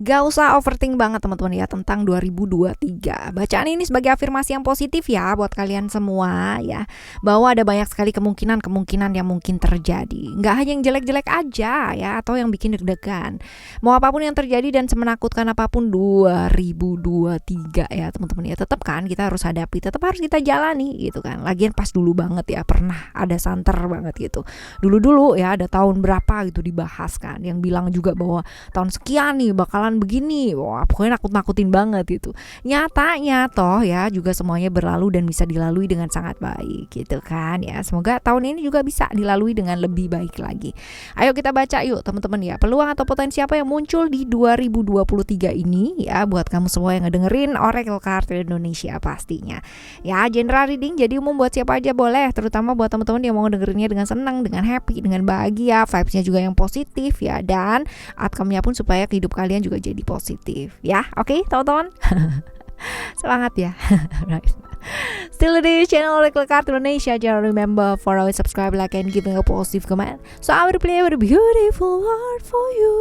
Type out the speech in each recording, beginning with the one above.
Gak usah overthink banget teman-teman ya tentang 2023. Bacaan ini sebagai afirmasi yang positif ya buat kalian semua ya, bahwa ada banyak sekali kemungkinan yang mungkin terjadi. Gak hanya yang jelek-jelek aja ya, atau yang bikin deg-degan. Mau apapun yang terjadi dan semenakutkan apapun 2023 ya teman-teman ya, tetap kan kita harus hadapi, tetap harus kita jalani gitu kan. Lagian pas dulu banget ya, pernah ada santer banget gitu. Dulu-dulu ya, ada tahun berapa gitu dibahas kan, yang bilang juga bahwa tahun sekian nih bakalan begini, wah pokoknya nakut-nakutin banget gitu. Nyatanya toh ya juga semuanya berlalu dan bisa dilalui dengan sangat baik gitu kan ya. Semoga tahun ini juga bisa dilalui dengan lebih baik lagi. Ayo kita baca yuk teman-teman ya, peluang atau potensi apa yang muncul di 2023 ini ya buat kamu semua yang ngedengerin Oracle Card Indonesia pastinya. Ya, general reading jadi umum buat siapa aja boleh, terutama buat teman-teman yang mau dengerinnya dengan senang, dengan happy, dengan bahagia, vibes-nya juga yang positif ya, dan outcome-nya pun supaya hidup kalian juga jadi positif ya. Oke, teman-teman. Semangat ya. Right. Still di channel Oracle Card Indonesia. Jangan remember for always subscribe, like, and giving a positive comment, so I will play a beautiful word for you.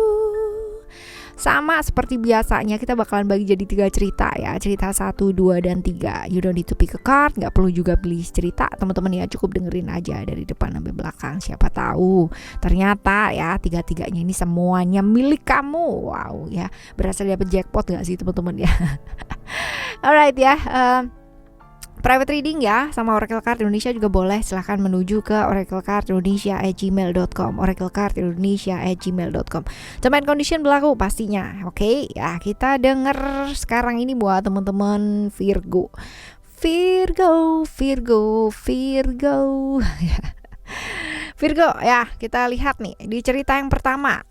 Sama seperti biasanya kita bakalan bagi jadi 3 cerita ya. Cerita 1, 2, dan 3. You don't need to pick a card, gak perlu juga pilih cerita teman-teman ya. Cukup dengerin aja dari depan sampai belakang. Siapa tahu ternyata ya 3-3-nya ini semuanya milik kamu. Wow ya, berasa dapet jackpot gak sih teman-teman ya. Alright ya, private reading ya sama Oracle Card Indonesia juga boleh, silahkan menuju ke oraclecardindonesia@gmail.com, oraclecardindonesia@gmail.com. Term and condition berlaku pastinya. Oke, ya kita denger sekarang ini buat teman-teman Virgo. Virgo ya, kita lihat nih di cerita yang pertama.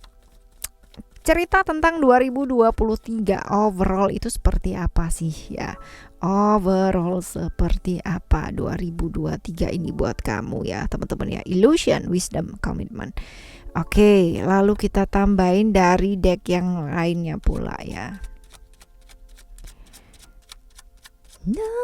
Cerita tentang 2023 overall itu seperti apa sih ya? Overall seperti apa 2023 ini buat kamu ya teman-teman ya. Illusion, wisdom, commitment. Oke, lalu kita tambahin dari deck yang lainnya pula ya. No one.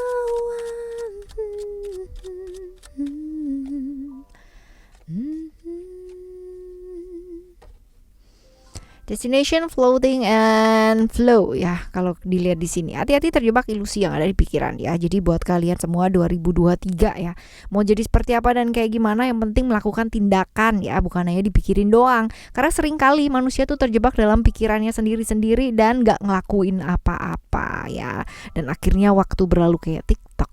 Destination, floating, and flow ya. Kalau dilihat di sini, hati-hati terjebak ilusi yang ada di pikiran ya. Jadi buat kalian semua 2023 ya, mau jadi seperti apa dan kayak gimana, yang penting melakukan tindakan ya, bukan hanya dipikirin doang. Karena seringkali manusia tuh terjebak dalam pikirannya sendiri-sendiri dan gak ngelakuin apa-apa ya. Dan akhirnya waktu berlalu kayak TikTok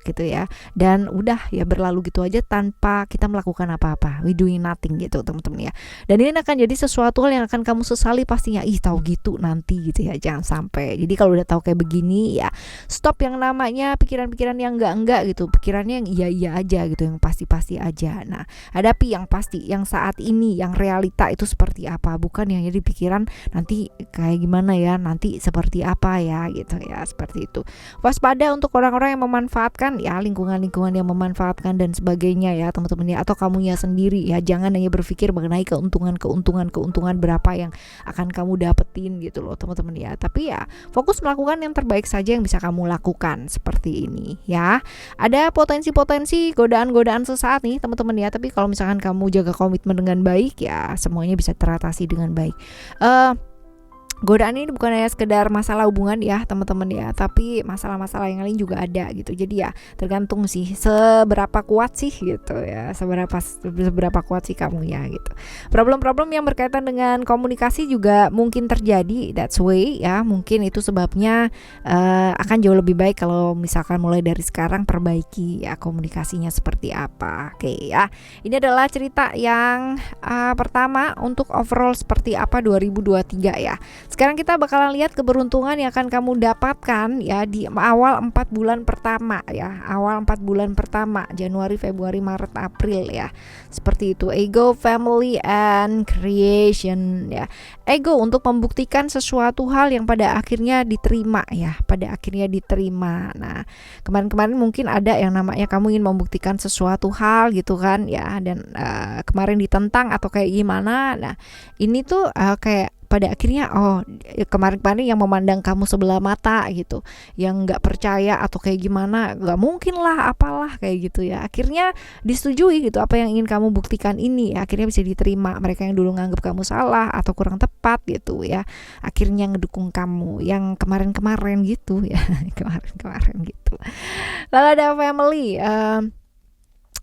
gitu ya, dan udah ya berlalu gitu aja tanpa kita melakukan apa-apa, we doing nothing gitu teman-teman ya. Dan ini akan jadi sesuatu hal yang akan kamu sesali pastinya, tahu gitu nanti gitu ya, jangan sampai. Jadi kalau udah tahu kayak begini ya, stop yang namanya pikiran-pikiran yang enggak gitu, pikirannya yang iya aja gitu, yang pasti aja. Nah, hadapi yang pasti, yang saat ini, yang realita itu seperti apa, bukan yang jadi pikiran nanti kayak gimana ya, nanti seperti apa ya gitu ya, seperti itu. Waspada untuk orang-orang yang memanfaatkan ya, lingkungan-lingkungan yang memanfaatkan dan sebagainya ya teman-teman ya, atau kamunya sendiri ya. Jangan hanya berpikir mengenai keuntungan berapa yang akan kamu dapetin gitu loh teman-teman ya, tapi ya fokus melakukan yang terbaik saja yang bisa kamu lakukan seperti ini ya. Ada potensi-potensi godaan-godaan sesaat nih teman-teman ya, tapi kalau misalkan kamu jaga komitmen dengan baik ya, semuanya bisa teratasi dengan baik. Godaan ini bukan hanya sekedar masalah hubungan ya teman-teman ya, tapi masalah-masalah yang lain juga ada gitu. Jadi ya tergantung sih seberapa kuat sih gitu ya, seberapa kuat sih kamu ya gitu. Problem-problem yang berkaitan dengan komunikasi juga mungkin terjadi, that's way ya. Mungkin itu sebabnya akan jauh lebih baik kalau misalkan mulai dari sekarang perbaiki ya komunikasinya seperti apa. Oke ya, ini adalah cerita yang pertama untuk overall seperti apa 2023 ya. Sekarang kita bakalan lihat keberuntungan yang akan kamu dapatkan ya di awal 4 bulan pertama ya. Awal 4 bulan pertama, Januari, Februari, Maret, April ya. Seperti itu. Ego, family, and creation ya. Ego untuk membuktikan sesuatu hal yang pada akhirnya diterima ya. Pada akhirnya diterima. Nah, kemarin-kemarin mungkin ada yang namanya kamu ingin membuktikan sesuatu hal gitu kan ya. Dan kemarin ditentang atau kayak gimana. Nah, ini tuh kayak pada akhirnya kemarin-kemarin yang memandang kamu sebelah mata gitu, yang nggak percaya atau kayak gimana, nggak mungkin lah apalah kayak gitu ya, akhirnya disetujui gitu apa yang ingin kamu buktikan ini ya, akhirnya bisa diterima. Mereka yang dulu nganggap kamu salah atau kurang tepat gitu ya, akhirnya ngedukung kamu yang kemarin-kemarin gitu ya. Kemarin-kemarin gitu. Lalu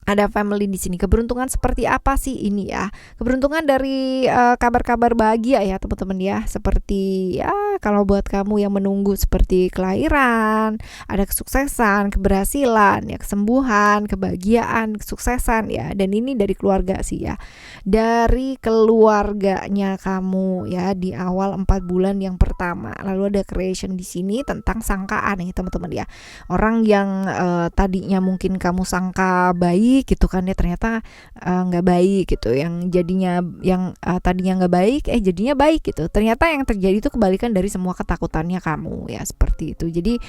ada family di sini. Keberuntungan seperti apa sih ini ya? Keberuntungan dari kabar-kabar bahagia ya teman-teman ya. Seperti ya kalau buat kamu yang menunggu seperti kelahiran, ada kesuksesan, keberhasilan, ya kesembuhan, kebahagiaan, kesuksesan ya. Dan ini dari keluarga sih ya. Dari keluarganya kamu ya di awal 4 bulan yang pertama. Lalu ada creation di sini tentang sangkaan nih teman-teman ya. Orang yang tadinya mungkin kamu sangka baik gitu kan ya, ternyata nggak baik gitu, yang tadinya nggak baik jadinya baik gitu, ternyata yang terjadi itu kebalikan dari semua ketakutannya kamu ya, seperti itu. Jadi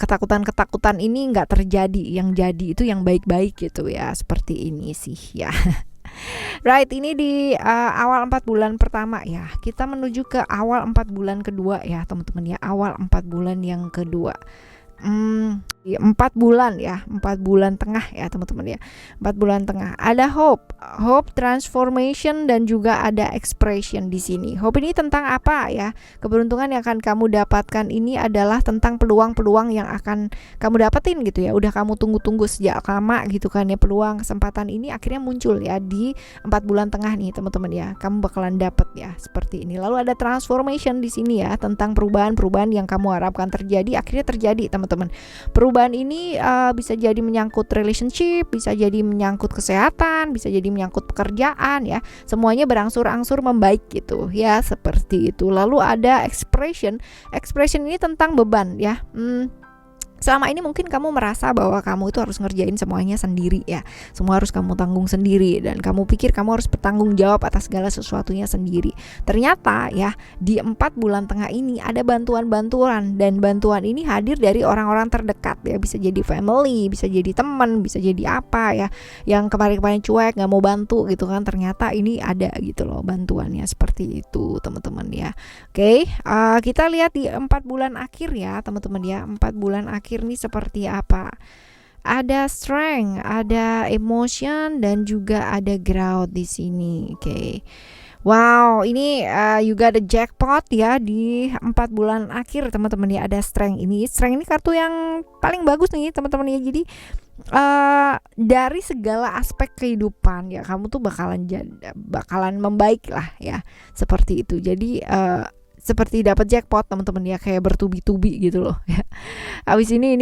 ketakutan ini nggak terjadi, yang jadi itu yang baik-baik gitu ya, seperti ini sih ya. Right, ini di awal 4 bulan pertama ya. Kita menuju ke awal 4 bulan kedua ya teman-teman ya, awal 4 bulan yang kedua. 4 bulan ya, 4 bulan tengah ya teman-teman ya, 4 bulan tengah. Ada hope, transformation, dan juga ada expression di sini. Hope ini tentang apa ya? Keberuntungan yang akan kamu dapatkan ini adalah tentang peluang-peluang yang akan kamu dapetin gitu ya. Udah kamu tunggu-tunggu sejak lama gitu kan ya, peluang kesempatan ini akhirnya muncul ya di 4 bulan tengah nih teman-teman ya. Kamu bakalan dapet ya seperti ini. Lalu ada transformation di sini ya, tentang perubahan-perubahan yang kamu harapkan terjadi akhirnya terjadi teman-teman. Perubahan ini bisa jadi menyangkut relationship, bisa jadi menyangkut kesehatan, bisa jadi menyangkut pekerjaan ya. Semuanya berangsur-angsur membaik gitu ya, seperti itu. Lalu ada expression ini tentang beban ya. Selama ini mungkin kamu merasa bahwa kamu itu harus ngerjain semuanya sendiri ya, semua harus kamu tanggung sendiri, dan kamu pikir kamu harus bertanggung jawab atas segala sesuatunya sendiri. Ternyata ya di 4 bulan tengah ini ada bantuan-bantuan, dan bantuan ini hadir dari orang-orang terdekat ya, bisa jadi family, bisa jadi teman, bisa jadi apa ya, yang kemarin-kemarin cuek nggak mau bantu gitu kan, ternyata ini ada gitu loh bantuannya, seperti itu teman-teman ya. Oke, kita lihat di 4 bulan akhir ya teman-teman ya. 4 bulan akhir ini seperti apa? Ada strength, ada emotion, dan juga ada growth di sini. Oke. Wow, ini juga ada jackpot ya di 4 bulan akhir teman-teman ya. Ada strength ini kartu yang paling bagus nih teman-teman ya. Jadi dari segala aspek kehidupan ya, kamu tuh bakalan membaik lah ya, seperti itu. Jadi seperti dapat jackpot teman-teman ya, kayak bertubi-tubi gitu loh ya. Habis ini,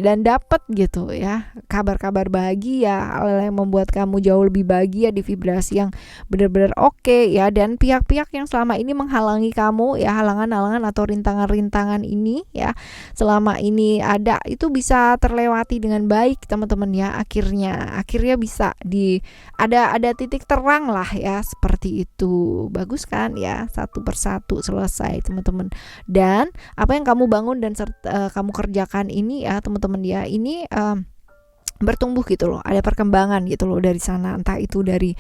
dan dapat gitu ya, kabar-kabar bahagia, hal yang membuat kamu jauh lebih bahagia di vibrasi yang benar-benar oke ya. Dan pihak-pihak yang selama ini menghalangi kamu ya, halangan-halangan atau rintangan-rintangan ini ya, selama ini ada, itu bisa terlewati dengan baik teman-teman ya. Akhirnya bisa ada titik terang lah ya, seperti itu. Bagus kan ya, satu persatu selesai teman-teman. Dan apa yang kamu bangun dan kamu kerjakan ini ya teman-teman ya, ini bertumbuh gitu loh, ada perkembangan gitu loh dari sana, entah itu dari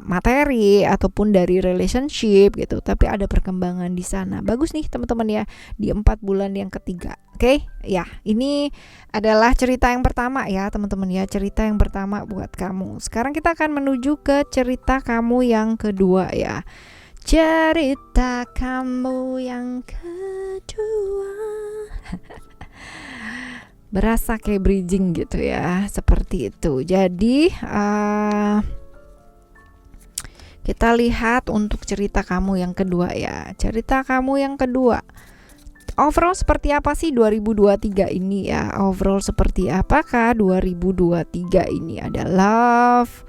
materi ataupun dari relationship gitu, tapi ada perkembangan di sana. Bagus nih teman-teman ya di 4 bulan yang ketiga. Oke, ya ini adalah cerita yang pertama ya teman-teman ya, cerita yang pertama buat kamu. Sekarang kita akan menuju ke cerita kamu yang kedua ya. Cerita kamu yang kedua. Berasa kayak bridging gitu ya, seperti itu. Jadi kita lihat untuk cerita kamu yang kedua ya. Cerita kamu yang kedua, overall seperti apa sih 2023 ini ya? Overall seperti apakah 2023 ini? Ada love,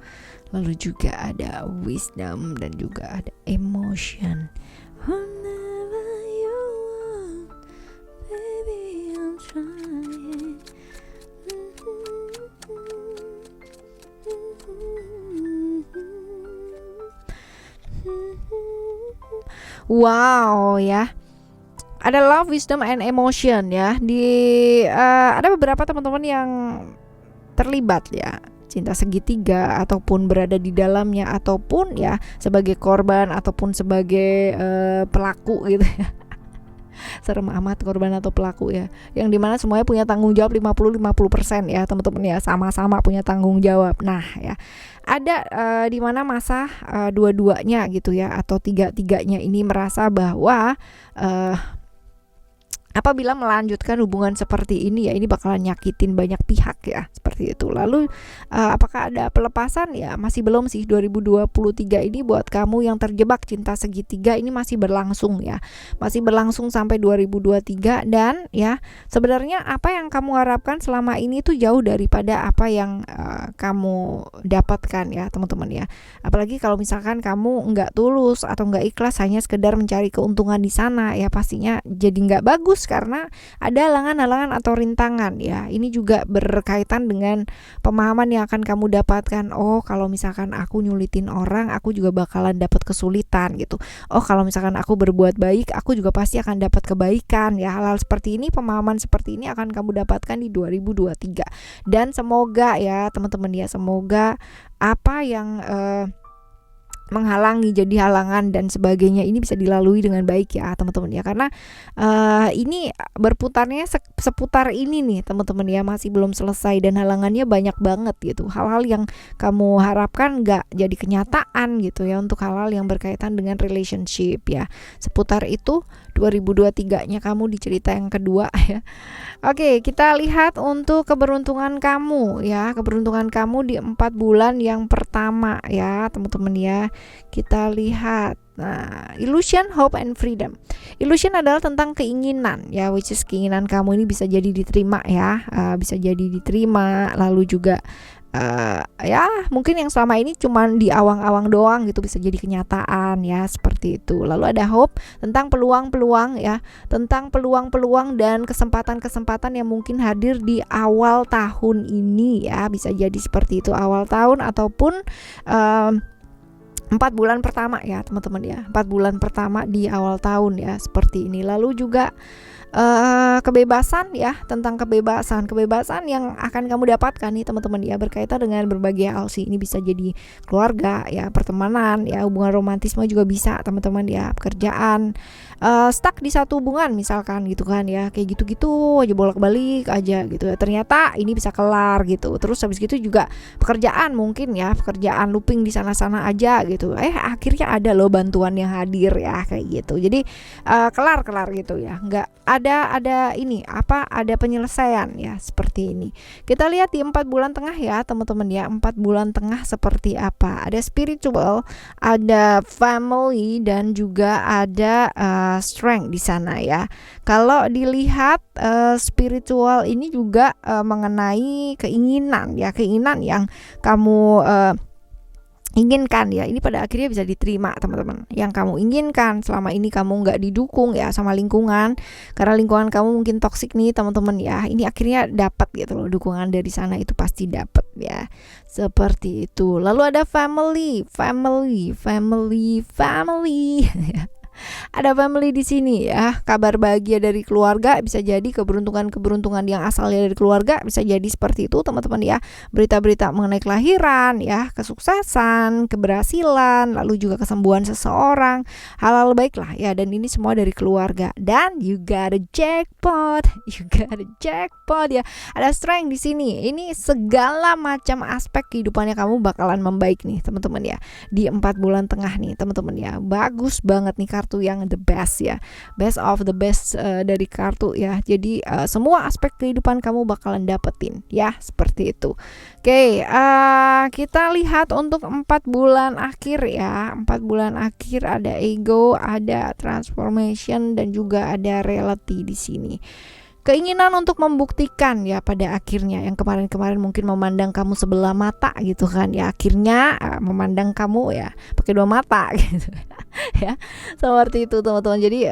lalu juga ada wisdom, dan juga ada emotion. Whenever you want, baby, I'm trying. Wow ya, ada love, wisdom, and emotion ya. Di ada beberapa teman-teman yang terlibat ya. cinta segitiga, ataupun berada di dalamnya, ataupun ya sebagai korban, ataupun sebagai pelaku gitu ya. Serem amat, korban atau pelaku ya, yang dimana semuanya punya tanggung jawab 50-50% ya teman-teman ya, sama-sama punya tanggung jawab. Nah ya, ada di mana masa dua-duanya gitu ya, atau tiga-tiganya ini merasa bahwa apabila melanjutkan hubungan seperti ini ya, ini bakalan nyakitin banyak pihak ya, seperti itu. Lalu apakah ada pelepasan? Ya masih belum sih. 2023 ini buat kamu yang terjebak cinta segitiga ini masih berlangsung ya, masih berlangsung sampai 2023. Dan ya sebenarnya apa yang kamu harapkan selama ini tuh jauh daripada apa yang kamu dapatkan ya teman-teman ya. Apalagi kalau misalkan kamu nggak tulus atau nggak ikhlas, hanya sekedar mencari keuntungan di sana ya, pastinya jadi nggak bagus karena ada halangan-halangan atau rintangan ya. Ini juga berkaitan dengan pemahaman yang akan kamu dapatkan. Oh, kalau misalkan aku nyulitin orang, aku juga bakalan dapat kesulitan gitu. Oh, kalau misalkan aku berbuat baik, aku juga pasti akan dapat kebaikan ya. Hal-hal seperti ini, pemahaman seperti ini akan kamu dapatkan di 2023. Dan semoga ya teman-teman ya, semoga apa yang menghalangi jadi halangan dan sebagainya ini bisa dilalui dengan baik ya teman-teman ya, karena ini berputarnya seputar ini nih teman-teman ya, masih belum selesai dan halangannya banyak banget gitu. Hal-hal yang kamu harapkan nggak jadi kenyataan gitu ya, untuk hal-hal yang berkaitan dengan relationship ya. Seputar itu 2023-nya kamu di cerita yang kedua ya. Oke, kita lihat untuk keberuntungan kamu ya, keberuntungan kamu di 4 bulan yang pertama ya teman-teman ya. Kita lihat, nah, illusion, hope, and freedom. Illusion adalah tentang keinginan ya, which is keinginan kamu ini bisa jadi diterima ya, bisa jadi diterima. Lalu juga ya mungkin yang selama ini cuma di awang-awang doang gitu bisa jadi kenyataan ya, seperti itu. Lalu ada hope, tentang peluang-peluang ya, tentang peluang-peluang dan kesempatan-kesempatan yang mungkin hadir di awal tahun ini ya, bisa jadi seperti itu, awal tahun ataupun 4 bulan pertama ya teman-teman ya, 4 bulan pertama di awal tahun ya, seperti ini. Lalu juga kebebasan ya, tentang kebebasan yang akan kamu dapatkan nih teman-teman ya, berkaitan dengan berbagai hal sih. Ini bisa jadi keluarga ya, pertemanan ya, hubungan romantisme juga bisa teman-teman ya, pekerjaan, stuck di satu hubungan misalkan gitu kan ya, kayak gitu-gitu aja bolak-balik aja gitu ya, ternyata ini bisa kelar gitu. Terus habis gitu juga pekerjaan, mungkin ya pekerjaan looping di sana-sana aja gitu, akhirnya ada loh bantuan yang hadir ya, kayak gitu. Jadi kelar gitu ya, nggak ada ini ada penyelesaian ya, seperti ini. Kita lihat di 4 bulan tengah ya teman-teman ya, 4 bulan tengah seperti apa. Ada spiritual, ada family, dan juga ada strength di sana ya. Kalau dilihat spiritual ini juga mengenai keinginan ya, keinginan yang kamu inginkan ya, ini pada akhirnya bisa diterima teman-teman. Yang kamu inginkan selama ini kamu nggak didukung ya sama lingkungan, karena lingkungan kamu mungkin toksik nih teman-teman ya, ini akhirnya dapat gitu loh, dukungan dari sana itu pasti dapat ya, seperti itu. Lalu ada family ya. Ada family di sini ya, kabar bahagia dari keluarga, bisa jadi keberuntungan yang asalnya dari keluarga, bisa jadi seperti itu teman-teman ya. Berita-berita mengenai kelahiran ya, kesuksesan, keberhasilan, lalu juga kesembuhan seseorang, hal-hal baik lah ya, dan ini semua dari keluarga. Dan you got a jackpot ya. Ada strength di sini. Ini segala macam aspek kehidupannya kamu bakalan membaik nih teman-teman ya, di 4 bulan tengah nih teman-teman ya. Bagus banget nih kartu yang the best ya, best of the best dari kartu ya. Jadi semua aspek kehidupan kamu bakalan dapetin ya, seperti itu. Oke, kita lihat untuk 4 bulan akhir ya. 4 bulan akhir ada ego, ada transformation, dan juga ada reality di sini. Keinginan untuk membuktikan ya pada akhirnya, yang kemarin-kemarin mungkin memandang kamu sebelah mata gitu kan ya, akhirnya memandang kamu ya pakai 2 mata gitu ya, seperti itu teman-teman. Jadi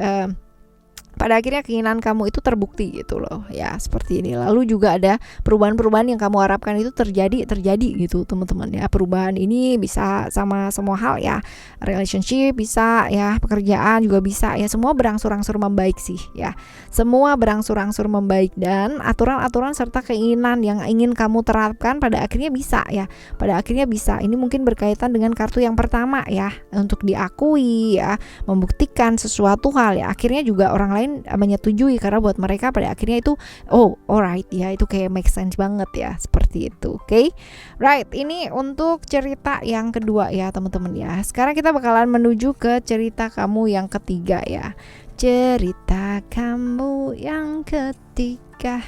pada akhirnya keinginan kamu itu terbukti gitu loh ya, seperti ini. Lalu juga ada perubahan-perubahan yang kamu harapkan itu terjadi gitu teman-teman ya. Perubahan ini bisa sama semua hal ya, relationship bisa ya, pekerjaan juga bisa ya, semua berangsur-angsur membaik sih ya, semua berangsur-angsur membaik. Dan aturan-aturan serta keinginan yang ingin kamu terapkan pada akhirnya bisa ya, pada akhirnya bisa. Ini mungkin berkaitan dengan kartu yang pertama ya, untuk diakui ya, membuktikan sesuatu hal ya, akhirnya juga orang lain menyetujui karena buat mereka pada akhirnya itu alright ya, itu kayak make sense banget ya, seperti itu. Oke. Right, ini untuk cerita yang kedua ya teman-teman ya. Sekarang kita bakalan menuju ke cerita kamu yang ketiga ya. Cerita kamu yang ketiga.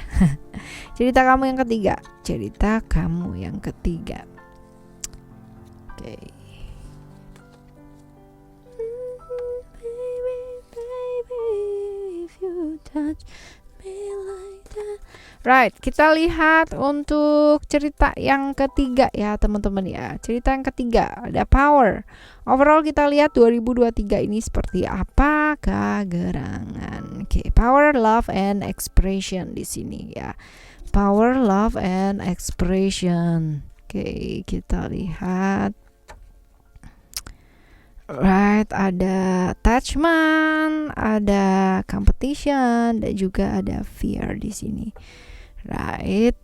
Cerita kamu yang ketiga. Cerita kamu yang ketiga. Oke. Touch me like that. Right, kita lihat untuk cerita yang ketiga ya teman-teman ya. Cerita yang ketiga ada power. Overall kita lihat 2023 ini seperti apa gerangan. Oke, power, love and expression di sini ya. Power, love and expression. Oke, kita lihat. Right, ada attachment, ada competition, dan juga ada fear di sini. Right.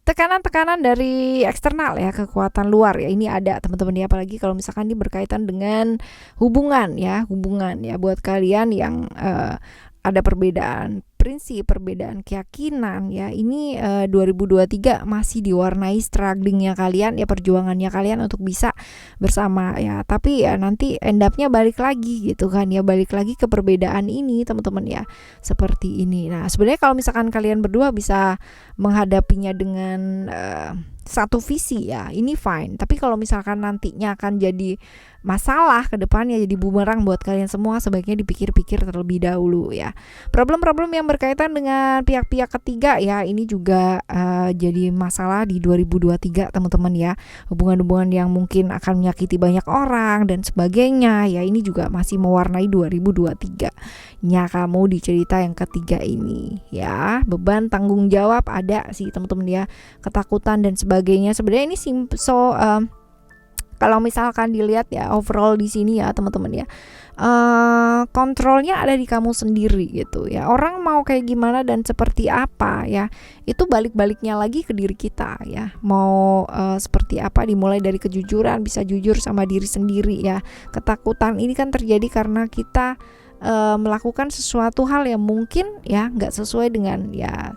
Tekanan-tekanan dari eksternal ya, kekuatan luar ya, ini ada teman-teman ya, apalagi kalau misalkan ini berkaitan dengan hubungan ya, buat kalian yang ada perbedaan prinsip, perbedaan keyakinan ya. Ini 2023 masih diwarnai strugglingnya kalian ya, perjuangannya kalian untuk bisa bersama ya. Tapi ya nanti end up-nya balik lagi gitu kan ya, balik lagi ke perbedaan ini teman-teman ya, seperti ini. Nah sebenarnya kalau misalkan kalian berdua bisa menghadapinya dengan satu visi ya, ini fine. Tapi kalau misalkan nantinya akan jadi masalah ke depannya, jadi bumerang buat kalian semua, sebaiknya dipikir-pikir terlebih dahulu ya. Problem-problem yang berkaitan dengan pihak-pihak ketiga ya, ini juga jadi masalah di 2023 teman-teman ya. Hubungan-hubungan yang mungkin akan menyakiti banyak orang dan sebagainya ya, ini juga masih mewarnai 2023 nya kamu di cerita yang ketiga ini ya. Beban tanggung jawab ada sih teman-teman ya, ketakutan dan sebagainya. Sebenarnya ini kalau misalkan dilihat ya overall di sini ya teman-teman ya, kontrolnya ada di kamu sendiri gitu ya. Orang mau kayak gimana dan seperti apa ya, itu balik-baliknya lagi ke diri kita ya. Mau seperti apa, dimulai dari kejujuran, bisa jujur sama diri sendiri ya. Ketakutan ini kan terjadi karena kita melakukan sesuatu hal yang mungkin ya nggak sesuai dengan ya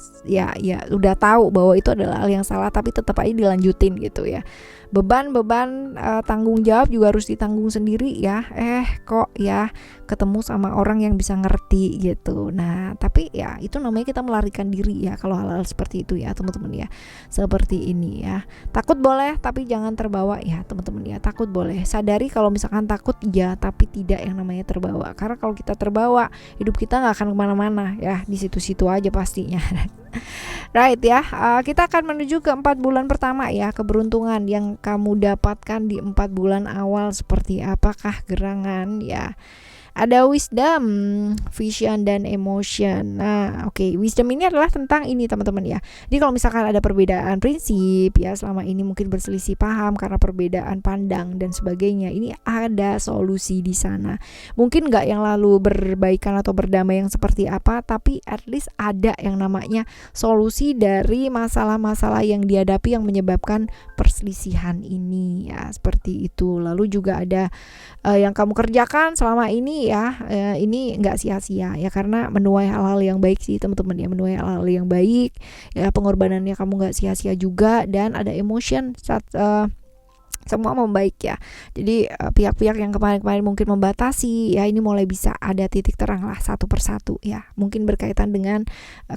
udah tahu bahwa itu adalah hal yang salah, tapi tetap aja dilanjutin gitu ya. Beban tanggung jawab juga harus ditanggung sendiri ya. Kok ya ketemu sama orang yang bisa ngerti gitu. Nah tapi ya itu namanya kita melarikan diri ya kalau hal-hal seperti itu ya teman-teman ya, seperti ini ya. Takut boleh tapi jangan terbawa ya teman-teman ya. Takut boleh, sadari kalau misalkan takut ya, tapi tidak yang namanya terbawa. Karena kalau kita terbawa, hidup kita nggak akan kemana-mana ya, di situ-situ aja pastinya. Right ya, kita akan menuju ke 4 bulan pertama ya, keberuntungan yang kamu dapatkan di 4 bulan awal seperti apakah gerangan ya. Ada wisdom, vision, dan emotion. Nah oke, wisdom ini adalah tentang ini teman-teman ya. Jadi kalau misalkan ada perbedaan prinsip ya, selama ini mungkin berselisih paham karena perbedaan pandang dan sebagainya, ini ada solusi di sana. Mungkin nggak yang lalu berbaikan atau berdamai yang seperti apa, tapi at least ada yang namanya solusi dari masalah-masalah yang dihadapi yang menyebabkan perselisihan ini ya, seperti itu. Lalu juga ada yang kamu kerjakan selama ini ya, ini nggak sia-sia ya, karena menuai hal-hal yang baik sih teman-teman ya, menuai hal-hal yang baik ya, pengorbanannya kamu nggak sia-sia juga. Dan ada emotion saat semua membaik ya. Jadi pihak-pihak yang kemarin-kemarin mungkin membatasi ya, ini mulai bisa ada titik terang lah satu persatu ya, mungkin berkaitan dengan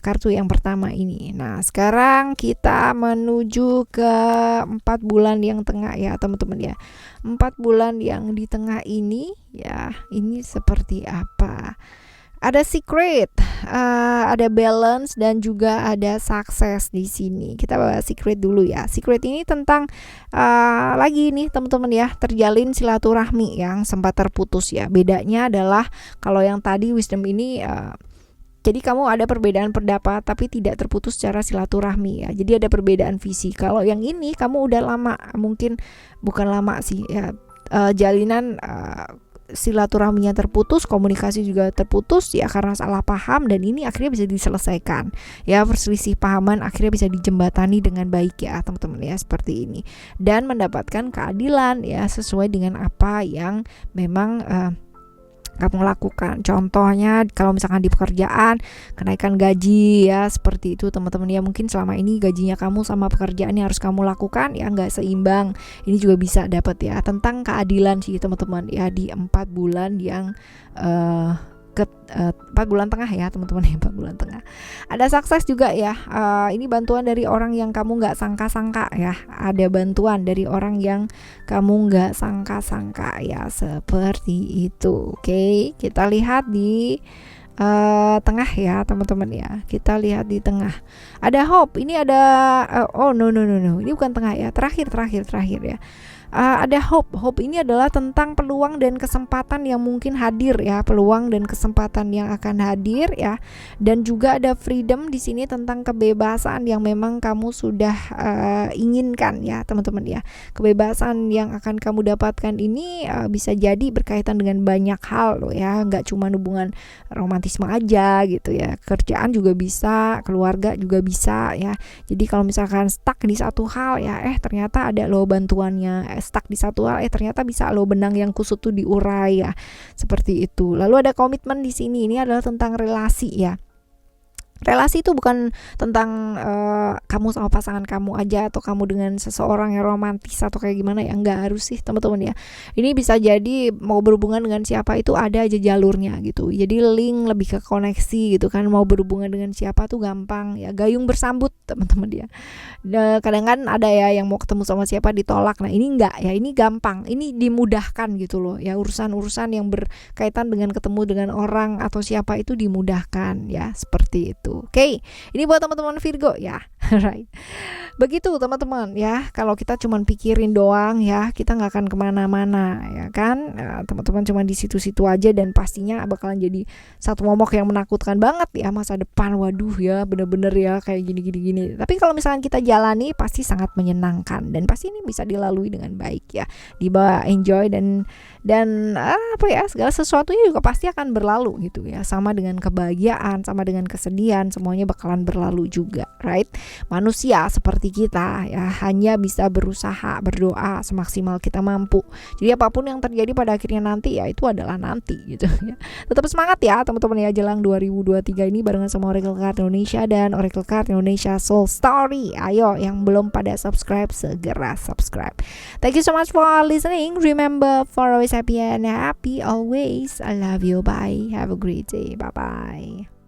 kartu yang pertama ini. Nah sekarang kita menuju ke 4 bulan yang tengah ya teman-teman ya. 4 bulan yang di tengah ini ya, ini seperti apa? Ada secret, ada balance dan juga ada sukses di sini. Kita bahas secret dulu ya. Secret ini tentang lagi nih teman-teman ya, terjalin silaturahmi yang sempat terputus ya. Bedanya adalah kalau yang tadi wisdom ini jadi kamu ada perbedaan pendapat tapi tidak terputus secara silaturahmi ya. Jadi ada perbedaan visi. Kalau yang ini kamu udah lama, mungkin bukan lama sih ya, jalinan silaturahminya terputus, komunikasi juga terputus ya karena salah paham, dan ini akhirnya bisa diselesaikan ya, perselisih pahaman akhirnya bisa dijembatani dengan baik ya teman-teman ya, seperti ini, dan mendapatkan keadilan ya sesuai dengan apa yang memang kamu lakukan. Contohnya kalau misalkan di pekerjaan, kenaikan gaji ya, seperti itu teman-teman ya. Mungkin selama ini gajinya kamu sama pekerjaan yang harus kamu lakukan ya nggak seimbang, ini juga bisa dapat ya, tentang keadilan sih teman-teman ya, di 4 bulan yang 4 bulan tengah ya teman-teman ya, 4 bulan tengah. Ada sukses juga ya, ini bantuan dari orang yang kamu nggak sangka-sangka ya, ada bantuan dari orang yang kamu nggak sangka-sangka ya, seperti itu. Oke, kita lihat di tengah ya teman-teman ya, kita lihat di tengah ada hope. Ini ada no, ini bukan tengah ya, terakhir ya. Ada hope ini adalah tentang peluang dan kesempatan yang mungkin hadir ya, peluang dan kesempatan yang akan hadir ya, dan juga ada freedom di sini tentang kebebasan yang memang kamu sudah inginkan ya teman-teman ya. Kebebasan yang akan kamu dapatkan ini bisa jadi berkaitan dengan banyak hal loh ya, nggak cuma hubungan romantisme aja gitu ya, kerjaan juga bisa, keluarga juga bisa ya. Jadi kalau misalkan stuck di satu hal ya, ternyata ada loh bantuannya, stuck di satu hal ternyata bisa lo benang yang kusut tuh diurai ya, seperti itu. Lalu ada komitmen di sini, ini adalah tentang relasi ya. Relasi itu bukan tentang kamu sama pasangan kamu aja, atau kamu dengan seseorang yang romantis atau kayak gimana ya, nggak harus sih teman-teman ya. Ini bisa jadi mau berhubungan dengan siapa itu ada aja jalurnya gitu, jadi link lebih ke koneksi gitu kan. Mau berhubungan dengan siapa tuh gampang ya, gayung bersambut teman-teman ya. Kadang kan ada ya yang mau ketemu sama siapa ditolak, nah ini enggak ya, ini gampang, ini dimudahkan gitu loh ya, urusan-urusan yang berkaitan dengan ketemu dengan orang atau siapa itu dimudahkan ya, seperti itu. Oke, ini buat teman-teman Virgo ya. Right. Begitu teman-teman ya, kalau kita cuman pikirin doang ya, kita nggak akan kemana-mana ya kan. Teman-teman cuma di situ-situ aja, dan pastinya bakalan jadi satu momok yang menakutkan banget ya masa depan. Waduh ya, bener-bener ya kayak gini. Tapi kalau misalkan kita jalani pasti sangat menyenangkan, dan pasti ini bisa dilalui dengan baik ya, dibawa enjoy dan apa ya, segala sesuatunya juga pasti akan berlalu gitu ya, sama dengan kebahagiaan, sama dengan kesedihan, semuanya bakalan berlalu juga, right? Manusia seperti kita ya, hanya bisa berusaha, berdoa semaksimal kita mampu. Jadi apapun yang terjadi pada akhirnya nanti ya itu adalah nanti gitu ya. Tetap semangat ya teman-teman ya, jelang 2023 ini barengan sama Oracle Card Indonesia dan Oracle Card Indonesia Soul Story. Ayo yang belum pada subscribe, segera subscribe. Thank you so much for listening. Remember, for always happy and happy always. I love you. Bye. Have a great day. Bye bye.